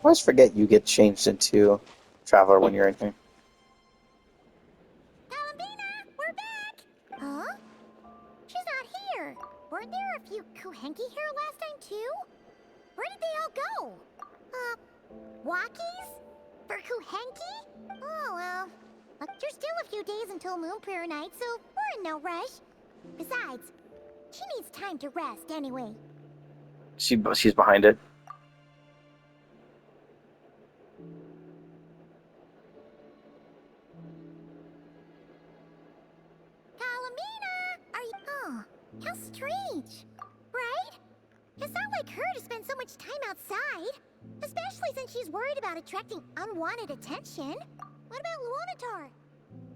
always forget you get changed into Traveler when you're in here. Columbina, we're back! Huh? She's not here. Weren't there a few Kuhenki here last time too? Where did they all go? Walkies? For Kuhenki? Oh well. There's still a few days until Moon Prayer Night, so we're in no rush. Besides, she needs time to rest anyway. She's behind it. Columbina! Are you... Oh, how strange. Right? It's not like her to spend so much time outside. Especially since she's worried about attracting unwanted attention. What about Luonatar?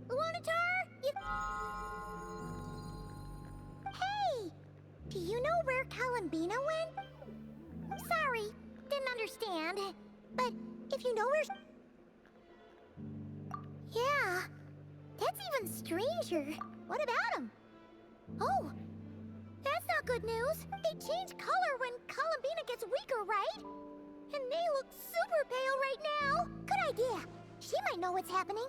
Luonatar? You... Hey! Do you know where Columbina went? Sorry, didn't understand. But if you know where... Yeah, that's even stranger. What about him? Oh, that's not good news. They change color when Columbina gets weaker, right? And they look super pale right now. Good idea. She might know what's happening.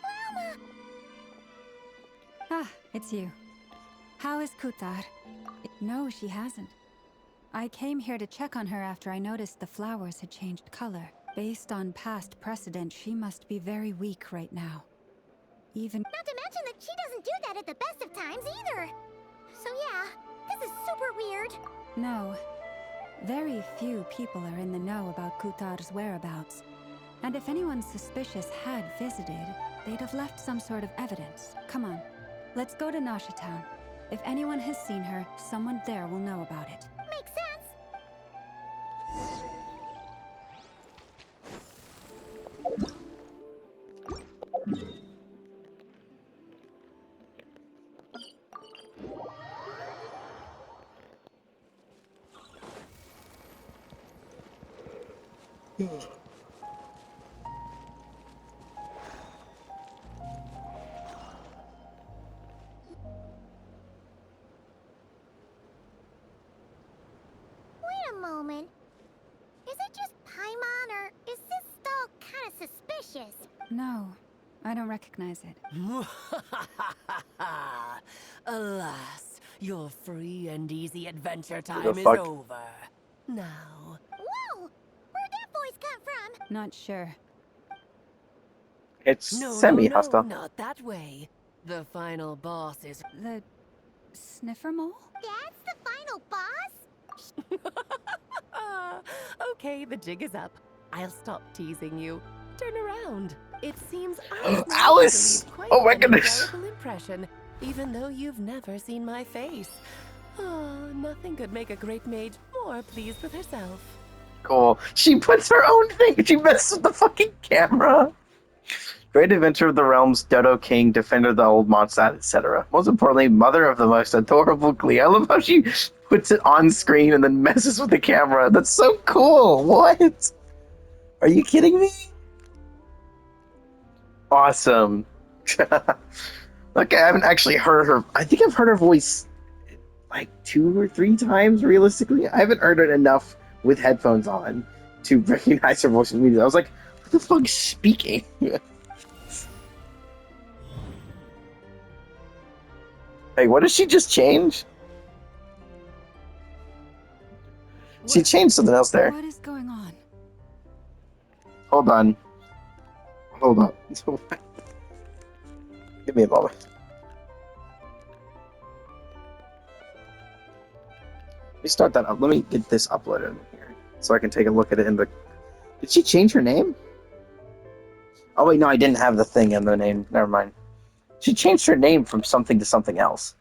Llama! Ah, it's you. How is Kutar? No, she hasn't. I came here to check on her after I noticed the flowers had changed color. Based on past precedent, she must be very weak right now. Even... Not to mention that she doesn't do that at the best of times either. So yeah, this is super weird. No. Very few people are in the know about Kutar's whereabouts. And if anyone suspicious had visited, they'd have left some sort of evidence. Come on, let's go to Nasha Town. If anyone has seen her, someone there will know about it. Makes sense. Wait a moment. Is it just Paimon, or is this doll kind of suspicious? No, I don't recognize it. Alas, your free and easy adventure The time is fuck? over. Now, Whoa! Where'd that voice come from? Not sure. It's no, semi-hostile. not that way. The final boss is... The... sniffer mole? That's the final boss? Okay, the jig is up. I'll stop teasing you. Turn around. It seems Alice! Oh my goodness! Impression, even though you've never seen my face. Oh, nothing could make a great mage more pleased with herself. Cool. She puts her own thing. She messes with the fucking camera. Great adventure of the realms, Dodo King, defender of the old Mondstadt, etc. Most importantly, mother of the most adorable Glee. I love how she puts it on screen and then messes with the camera. That's so cool. What? Are you kidding me? Awesome. Okay, I haven't actually heard her. I think I've heard her voice like 2 or 3 times, realistically. I haven't heard it enough with headphones on to recognize her voice immediately. I was like, what the fuck is speaking? Hey, what did she just change? She changed something else there. What is going on? Hold on. Hold on. Give me a moment. Let me start that up. Let me get this uploaded in here so I can take a look at it in the... Did she change her name? Oh wait, no, I didn't have the thing in the name. Never mind. She changed her name from something to something else.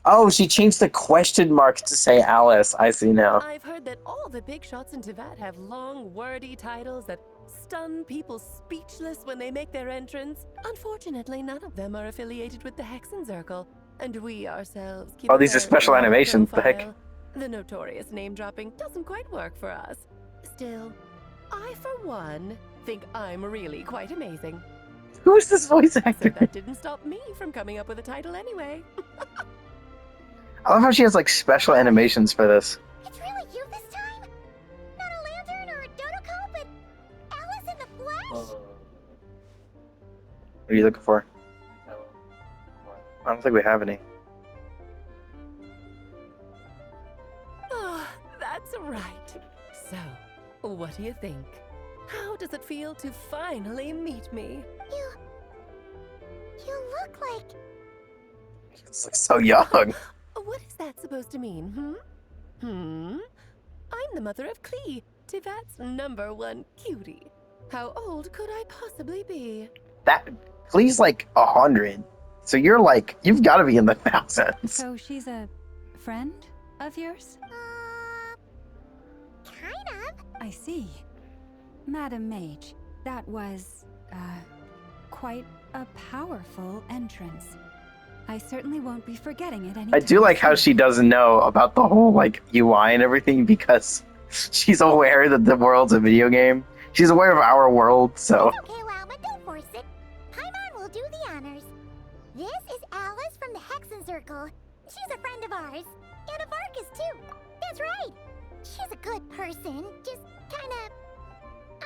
Oh, she changed the question mark to say Alice. I see now. I've heard that all the big shots in Teyvat have long, wordy titles that stun people speechless when they make their entrance. Unfortunately, none of them are affiliated with the Hexen Circle, and we ourselves keep Oh, a these are very special low animations. The heck? profile. The notorious name-dropping doesn't quite work for us. Still, I, for one, think I'm really quite amazing. Who is this voice So actor? that didn't stop me from coming up with a title anyway. I love how she has like special animations for this. It's really you this time? Not a lantern or a dodo but Alice in the flesh? What are you looking for? I don't think we have any. Ah, that's right. So, what do you think? How does it feel to finally meet me? You look like... It's like so young. What is that supposed to mean, I'm the mother of Klee, Tivat's #1 cutie. How old could I possibly be? That Clee's like 100. So you've got to be in the thousands. So she's a friend of yours? Kind of. I see. Madam Mage, that was, quite a powerful entrance. I certainly won't be forgetting it anytime I do like how soon. she doesn't know about the whole like UI and everything because she's aware that the world's a video game. She's aware of our world, so It's okay, Lalma, don't force it. Paimon will do the honors. This is Alice from the Hexen Circle. She's a friend of ours. And of Arcus, too. That's right. She's a good person, just kinda...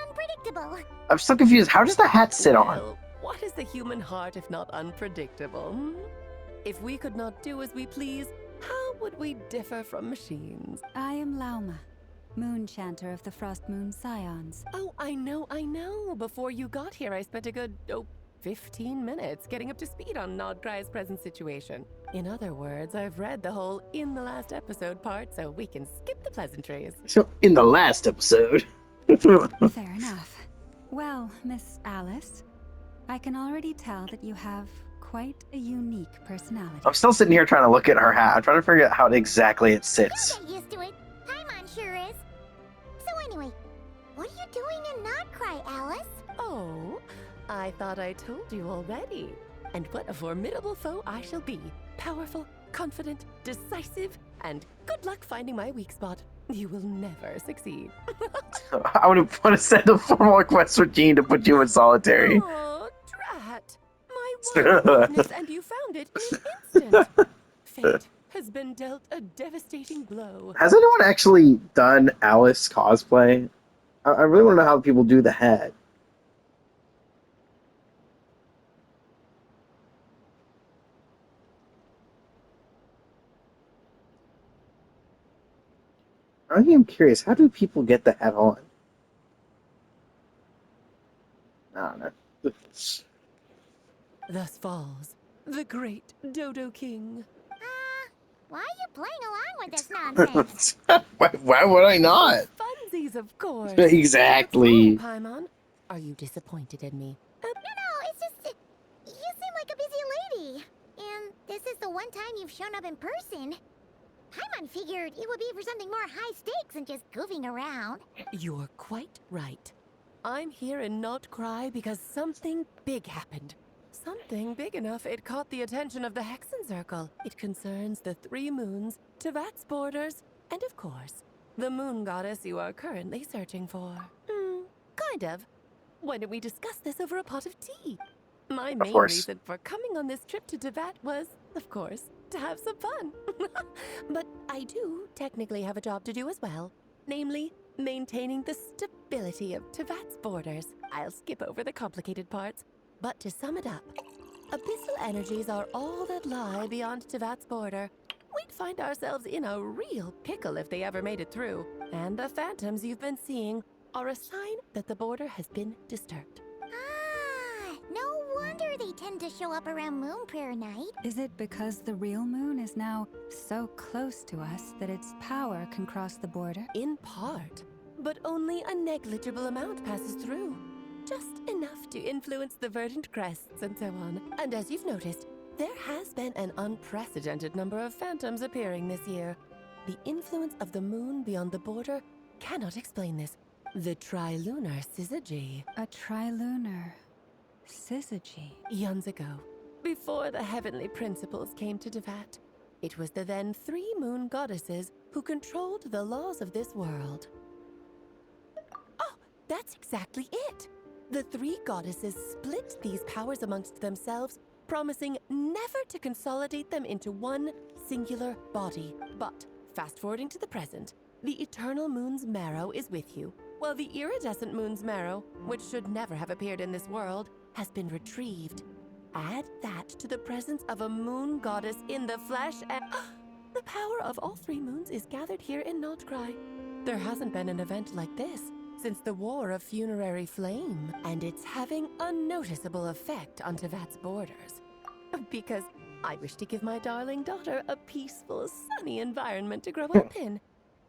unpredictable. I'm still confused. How does the hat sit on? Well, what is the human heart if not unpredictable? If we could not do as we please, how would we differ from machines? I am Lauma, Moon Chanter of the Frost Moon Scions. Oh, I know. Before you got here, I spent a good, 15 minutes getting up to speed on Nodcry's present situation. In other words, I've read the whole in the last episode part, so we can skip the pleasantries. So in the last episode. Fair enough. Well, Miss Alice, I can already tell that you have quite a unique personality. I'm still sitting here trying to look at her hat. I'm trying to figure out how exactly it sits. You'll get used to it. Paimon sure is. So anyway, what are you doing in Nodcry, Alice? Oh, I thought I told you already. And what a formidable foe I shall be. Powerful, confident, decisive, and good luck finding my weak spot. You will never succeed. I would have sent a formal request for Jean to put you in solitary. Oh, drat. My one weakness, and you found it in an instant. Fate has been dealt a devastating blow. Has anyone actually done Alice cosplay? I really want to know how people do the hat. I am curious, how do people get the hat on? I don't know. Thus falls the great Dodo King. Why are you playing along with this nonsense? Why would I not? Funsies, of course. Exactly. Oh, Paimon, are you disappointed in me? No, it's just... you seem like a busy lady. And this is the one time you've shown up in person. Paimon figured it would be for something more high stakes than just goofing around. You're quite right. I'm here in Nodcry because something big happened. Something big enough it caught the attention of the Hexen Circle. It concerns the 3 moons, Tivat's borders, and of course, the moon goddess you are currently searching for. Kind of. Why don't we discuss this over a pot of tea? My main reason for coming on this trip to Tivat was, of course, to have some fun. But I do technically have a job to do as well. Namely, maintaining the stability of Tivat's borders. I'll skip over the complicated parts. But to sum it up, abyssal energies are all that lie beyond Tivat's border. We'd find ourselves in a real pickle if they ever made it through. And the phantoms you've been seeing are a sign that the border has been disturbed. No wonder they tend to show up around Moon Prayer Night. Is it because the real moon is now so close to us that its power can cross the border? In part, but only a negligible amount passes through. Just enough to influence the verdant crests and so on. And as you've noticed, there has been an unprecedented number of phantoms appearing this year. The influence of the moon beyond the border cannot explain this. The trilunar syzygy. A trilunar syzygy. Eons ago, before the heavenly principles came to Tivat, it was the then 3 moon goddesses who controlled the laws of this world. Oh, that's exactly it! The 3 goddesses split these powers amongst themselves promising never to consolidate them into one singular body. But, fast forwarding to the present, the eternal moon's marrow is with you, while the iridescent moon's marrow, which should never have appeared in this world, has been retrieved. Add that to the presence of a moon goddess in the flesh, and the power of all three moons is gathered here in Notcry. There hasn't been an event like this since the War of Funerary Flame, and it's having a noticeable effect on Tevat's borders. Because I wish to give my darling daughter a peaceful, sunny environment to grow up in.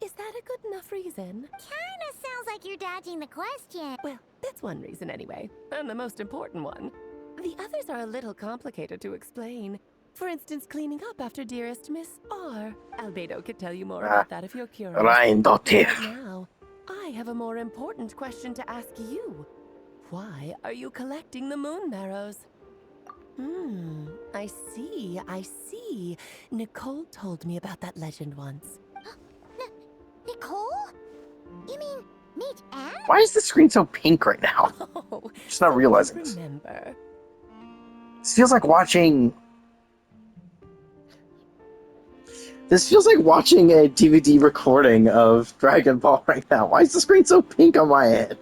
Is that a good enough reason? Kinda sounds like you're dodging the question. Well, that's one reason anyway, and the most important one. The others are a little complicated to explain. For instance, cleaning up after dearest Miss R. Albedo could tell you more about that if you're curious. Ryan Dottir. Right now, I have a more important question to ask you. Why are you collecting the moon marrows? I see. Nicole told me about that legend once. Nicole? You mean meet Anne? Why is the screen so pink right now? Oh, Just not realizing this. remember. This feels like watching... This feels like watching a DVD recording of Dragon Ball right now. Why is the screen so pink on my end?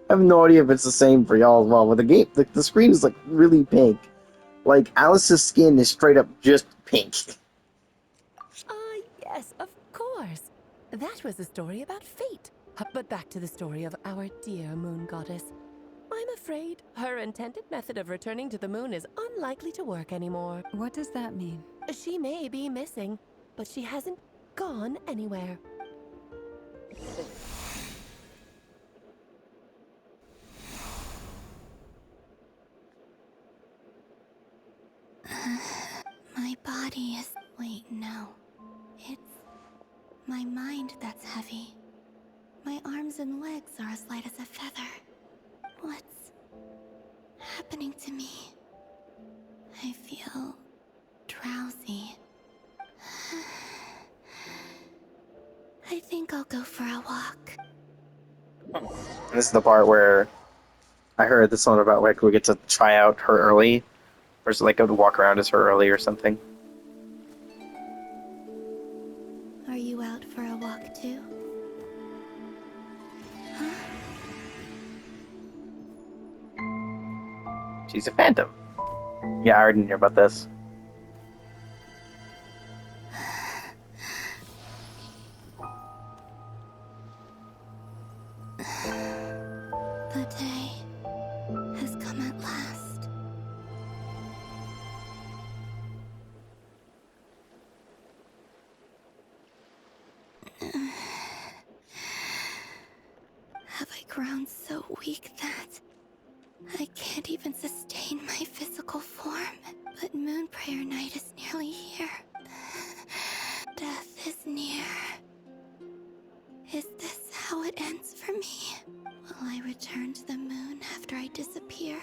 I have no idea if it's the same for y'all as well. With the game, the screen is like really pink. Like Alice's skin is straight up just pink. Yes, of course. That was a story about fate. But back to the story of our dear moon goddess. I'm afraid her intended method of returning to the moon is unlikely to work anymore. What does that mean? She may be missing, but she hasn't gone anywhere. My body is... Wait, no. It's my mind that's heavy. My arms and legs are as light as a feather. What's happening to me? I feel drowsy. I think I'll go for a walk. This is the part where I heard this one about like we get to try out her early, or is it like go to walk around as her early or something. Are you out for a walk too? She's a phantom. Yeah, I already knew about this. The day has come at last. Have I grown so weak that I can't even sustain my physical form? But Moon Prayer Night is nearly here. Death is near. Is this how it ends for me? Will I return to the moon after I disappear?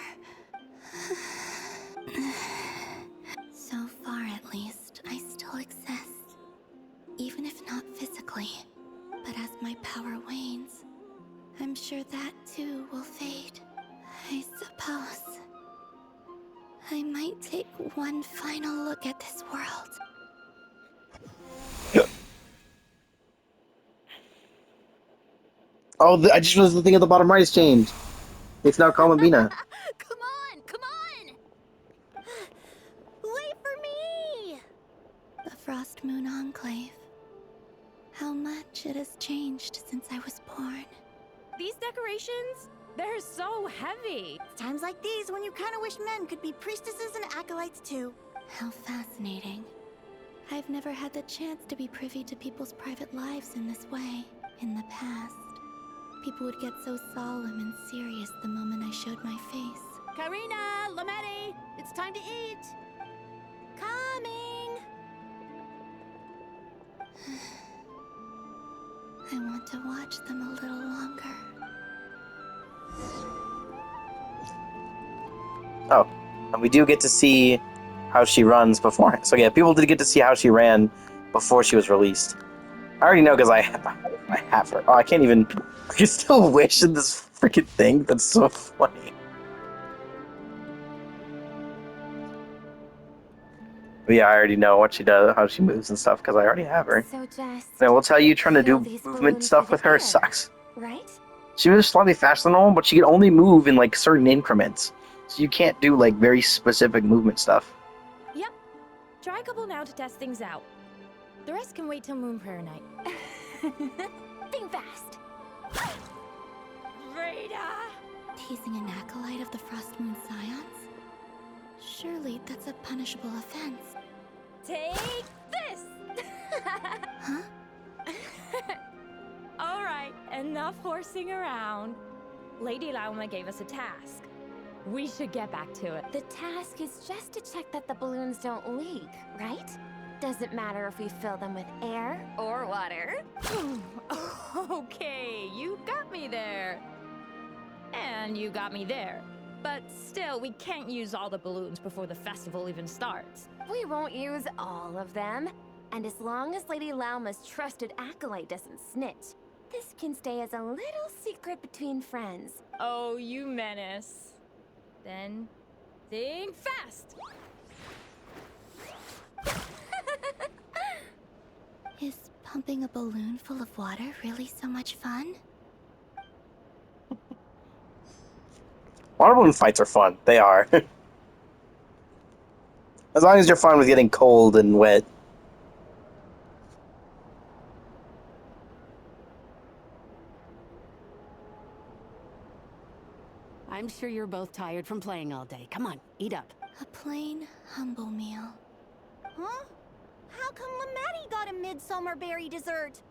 So far, at least, I still exist. Even if not physically. But as my power wanes, I'm sure that too will fade. I suppose I might take one final look at this world. Oh, I just realized the thing at the bottom right has changed. It's now Columbina. Come on, come on! Wait for me! The Frost Moon Enclave. How much it has changed since I was born. These decorations, they're so heavy. Times like these when you kind of wish men could be priestesses and acolytes too. How fascinating. I've never had the chance to be privy to people's private lives in this way. In the past, people would get so solemn and serious the moment I showed my face. Karina, Lametti, it's time to eat. Coming! I want to watch them a little longer. Oh, and we do get to see how she runs beforehand. So yeah, people did get to see how she ran before she was released. I already know because I have her. Oh, I can't even... I can still wish in this freaking thing. That's so funny. But yeah, I already know what she does, how she moves and stuff, because I already have her. So just I will tell you, trying to fill do these movement balloons stuff with with her air, sucks. right? She moves slightly faster than normal, but she can only move in like certain increments. So you can't do like very specific movement stuff. Yep. Try a couple now to test things out. The rest can wait till Moon Prayer Night. Think fast. Rita! Teasing an acolyte of the Frost Moon Scions? Surely that's a punishable offense. Take this! Huh? All right, enough horsing around. Lady Lauma gave us a task. We should get back to it. The task is just to check that the balloons don't leak, right? Doesn't matter if we fill them with air or water. Okay, you got me there. And you got me there. But still, we can't use all the balloons before the festival even starts. We won't use all of them. And as long as Lady Lauma's trusted acolyte doesn't snitch, this can stay as a little secret between friends. Oh, you menace. Then, think fast! Is pumping a balloon full of water really so much fun? Water balloon fights are fun. They are. As long as you're fine with getting cold and wet. I'm sure you're both tired from playing all day. Come on, eat up. A plain, humble meal. Huh? How come Lametti got a midsummer berry dessert?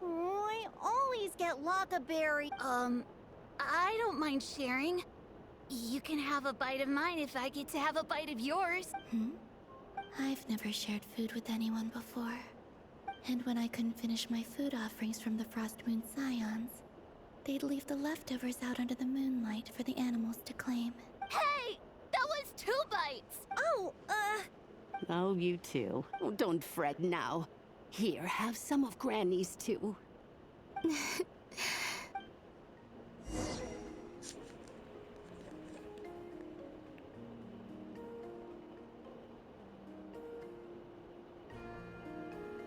Oh, I always get lockaberry. I don't mind sharing. You can have a bite of mine if I get to have a bite of yours. I've never shared food with anyone before. And when I couldn't finish my food offerings from the Frost Moon Scions, they'd leave the leftovers out under the moonlight for the animals to claim. Hey! That was 2 bites! Oh, Oh, you too. Oh, don't fret now. Here, have some of Granny's too.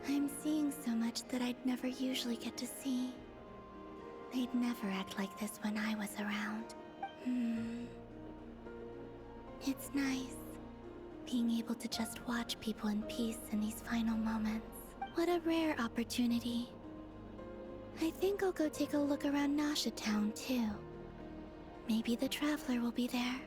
I'm seeing so much that I'd never usually get to see. They'd never act like this when I was around. It's nice, being able to just watch people in peace in these final moments. What a rare opportunity. I think I'll go take a look around Nasha Town, too. Maybe the Traveler will be there.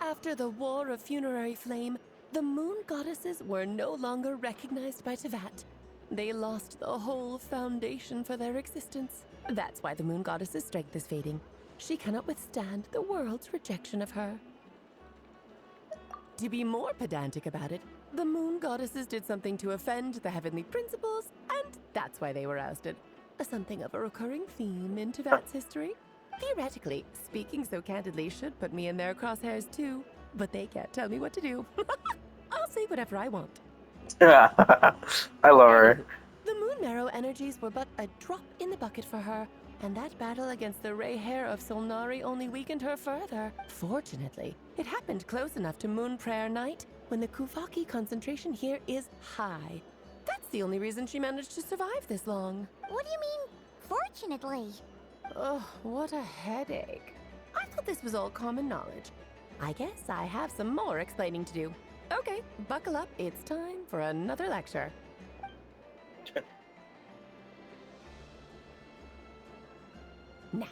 After the War of Funerary Flame, the Moon Goddesses were no longer recognized by Tevat. They lost the whole foundation for their existence. That's why the Moon Goddess's strength is fading. She cannot withstand the world's rejection of her. To be more pedantic about it, the Moon Goddesses did something to offend the heavenly principles, and that's why they were ousted. Something of a recurring theme in Tevat's history. Theoretically, speaking so candidly should put me in their crosshairs too, but they can't tell me what to do. I'll say whatever I want. I love her. The Moon Marrow energies were but a drop in the bucket for her, and that battle against the Ray Hair of Solnari only weakened her further. Fortunately, it happened close enough to Moon Prayer Night when the Kuvaki concentration here is high. That's the only reason she managed to survive this long. what do you mean, fortunately? Oh, what a headache. I thought this was all common knowledge. I guess I have some more explaining to do. Okay, buckle up. It's time for another lecture. Now,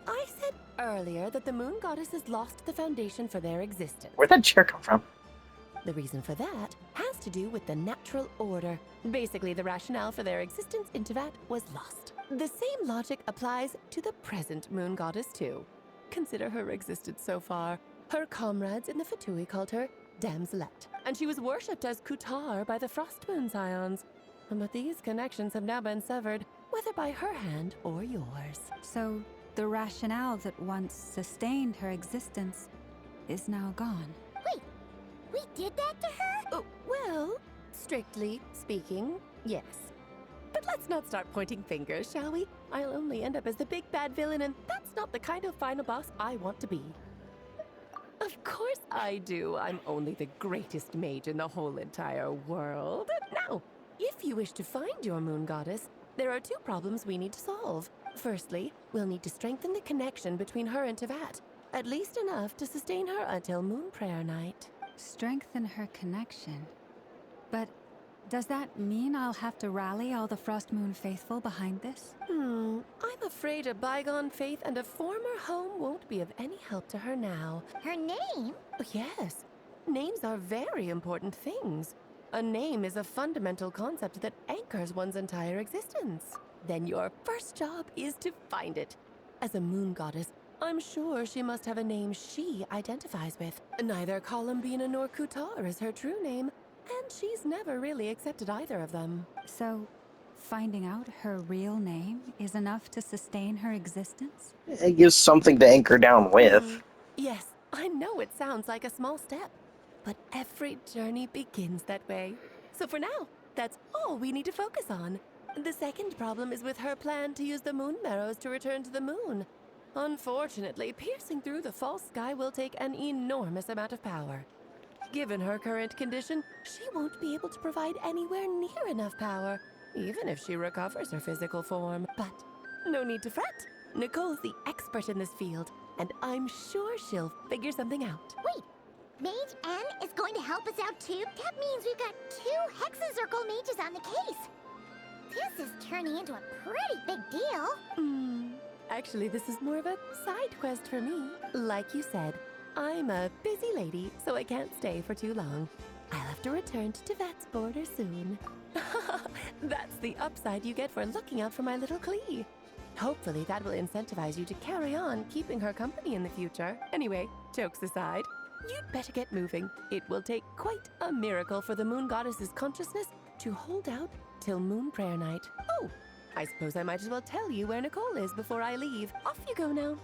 I said earlier that the Moon Goddesses lost the foundation for their existence. Where'd that chair come from? The reason for that has to do with the natural order. Basically, the rationale for their existence in Tevat was lost. The same logic applies to the present Moon Goddess, too. Consider her existence so far. Her comrades in the Fatui called her Damselette, and she was worshipped as Kutar by the Frost Moon Scions. But these connections have now been severed, whether by her hand or yours. So, the rationale that once sustained her existence is now gone. Wait, we did that to her? Oh, well, strictly speaking, yes. But But let's not start pointing fingers, shall we? I'll only end up as the big bad villain, and that's not the kind of final boss I want to be. Of course I do. I'm only the greatest mage in the whole entire world. Now, if you wish to find your moon goddess, there are two problems we need to solve. Firstly, we'll need to strengthen the connection between her and Tevat, at least enough to sustain her until Moon Prayer Night. Strengthen her connection. But does that mean I'll have to rally all the Frost Moon faithful behind this? I'm afraid a bygone faith and a former home won't be of any help to her now. Her name? Yes, names are very important things. A name is a fundamental concept that anchors one's entire existence. Then your first job is to find it. As a moon goddess, I'm sure she must have a name she identifies with. Neither Columbina nor Kutar is her true name, and she's never really accepted either of them. So, finding out her real name is enough to sustain her existence? It gives something to anchor down with. Yes, I know it sounds like a small step, but every journey begins that way. So for now, that's all we need to focus on. The second problem is with her plan to use the moon marrows to return to the moon. Unfortunately, piercing through the false sky will take an enormous amount of power. Given her current condition, she won't be able to provide anywhere near enough power, even if she recovers her physical form. But no need to fret. Nicole's the expert in this field, and I'm sure she'll figure something out. Wait, Mage N is going to help us out too? That means we've got 2 Hexacircle mages on the case. This is turning into a pretty big deal. Actually, this is more of a side quest for me. Like you said, I'm a busy lady, so I can't stay for too long. I'll have to return to Tevat's border soon. That's the upside you get for looking out for my little Klee. Hopefully that will incentivize you to carry on keeping her company in the future. Anyway, jokes aside, you'd better get moving. It will take quite a miracle for the moon goddess's consciousness to hold out till Moon Prayer Night. Oh, I suppose I might as well tell you where Nicole is before I leave. Off you go now.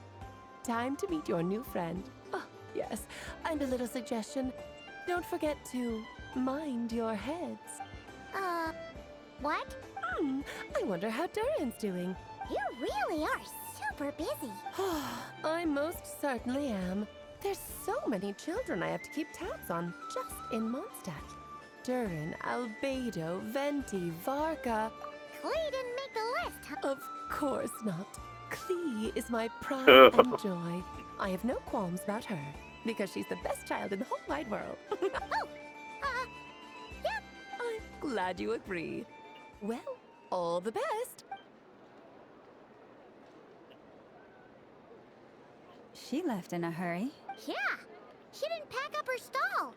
Time to meet your new friend. Oh, yes, and a little suggestion. Don't forget to mind your heads. What? I wonder how Durin's doing. You really are super busy. I most certainly am. There's so many children I have to keep tabs on just in Mondstadt. Durin, Albedo, Venti, Varka. Klee didn't make the list, huh? Of course not. Klee is my pride and joy. I have no qualms about her, because she's the best child in the whole wide world. Yep. I'm glad you agree. Well, all the best. She left in a hurry. Yeah, she didn't pack up her stall.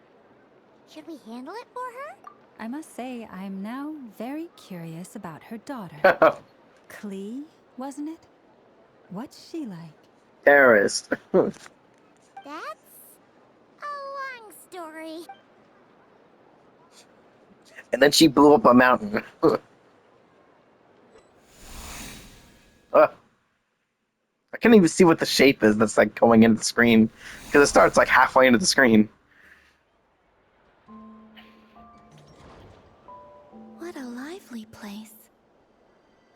Should we handle it for her? I must say, I'm now very curious about her daughter. Klee, wasn't it? What's she like? Terrorist. That's a long story. And then she blew up a mountain. I can't even see what the shape is that's like going into the screen, because it starts like halfway into the screen. What a lively place.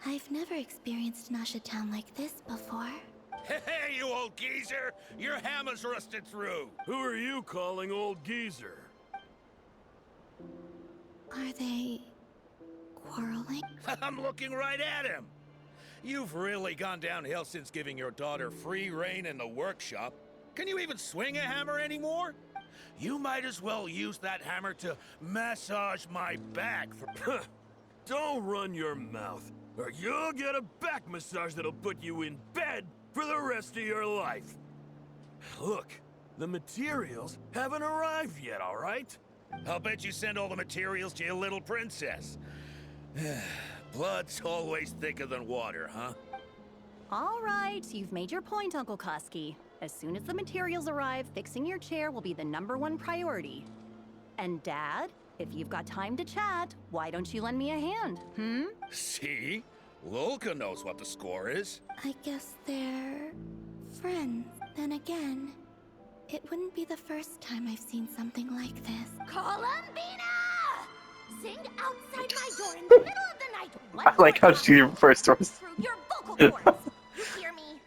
I've never experienced Nasha Town like this before. Hey, you old geezer! Your hammer's rusted through! Who are you calling old geezer? Are they quarreling? I'm looking right at him! You've really gone downhill since giving your daughter free rein in the workshop. Can you even swing a hammer anymore? You might as well use that hammer to massage my back for... Don't run your mouth, or you'll get a back massage that'll put you in bed for the rest of your life. Look, the materials haven't arrived yet, all right? I'll bet you send all the materials to your little princess. Blood's always thicker than water, huh? All right, you've made your point, Uncle Koski. As soon as the materials arrive, fixing your chair will be the #1 priority. And Dad, if you've got time to chat, why don't you lend me a hand, See? Lolka knows what the score is. I guess they're friends. Then again, it wouldn't be the first time I've seen something like this. Columbina! Sing outside my door in the middle of the night Right. I like how she refers to us. Through your vocal cords. You hear me?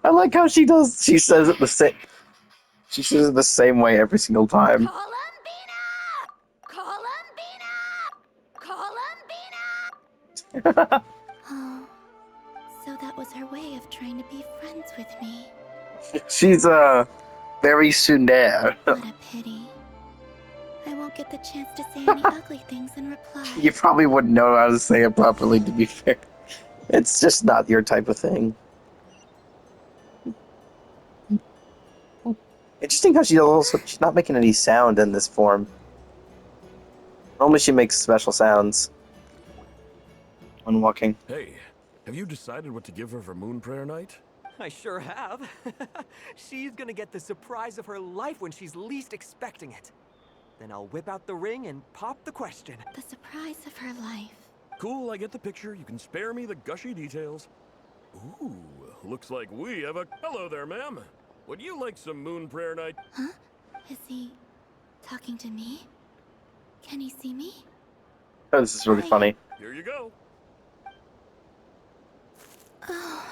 I like how she does. She says it the same. She says it the same way every single time. Columbina! Columbina! Columbina! Oh, so that was her way of trying to be friends with me. She's very tsundere. What a pity. I won't get the chance to say any ugly things in reply. You probably wouldn't know how to say it properly, to be fair. It's just not your type of thing. Interesting how she's not making any sound in this form. Normally she makes special sounds when walking. Hey, have you decided what to give her for Moon Prayer Night? I sure have. She's gonna get the surprise of her life when she's least expecting it. Then I'll whip out the ring and pop the question. The surprise of her life. Cool, I get the picture. You can spare me the gushy details. Ooh, looks like we have a... Hello there, ma'am. Would you like some Moon Prayer Night? Huh? Is he talking to me? Can he see me? Oh, this is really funny. Here you go. Oh.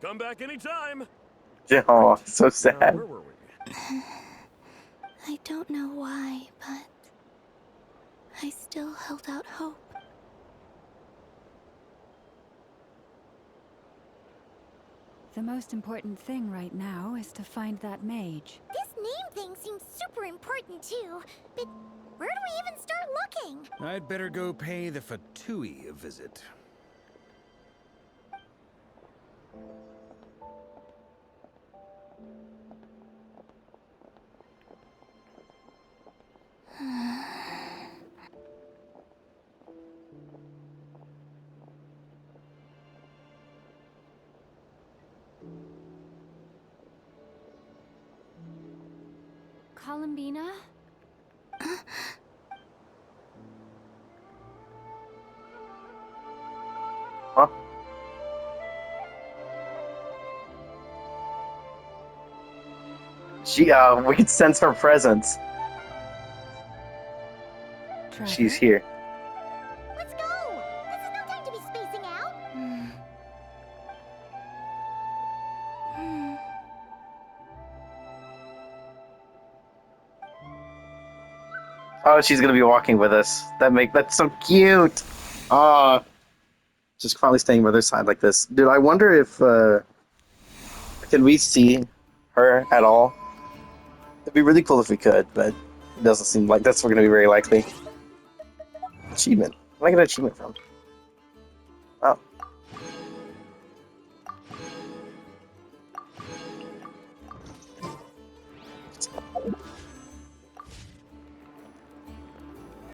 Come back anytime. Oh, so sad. Where were we? I don't know why, but I still held out hope. The most important thing right now is to find that mage. This name thing seems super important too, but where do we even start looking? I'd better go pay the Fatui a visit. Columbina? Huh? We can sense her presence. Trevor? She's here. Let's go! This is no time to be spacing out! Oh, she's gonna be walking with us. That's so cute. Just quietly staying by their side like this. Dude, I wonder if can we see her at all? It'd be really cool if we could, but it doesn't seem like that's gonna be very likely. Achievement. Where did I get an achievement from? Oh.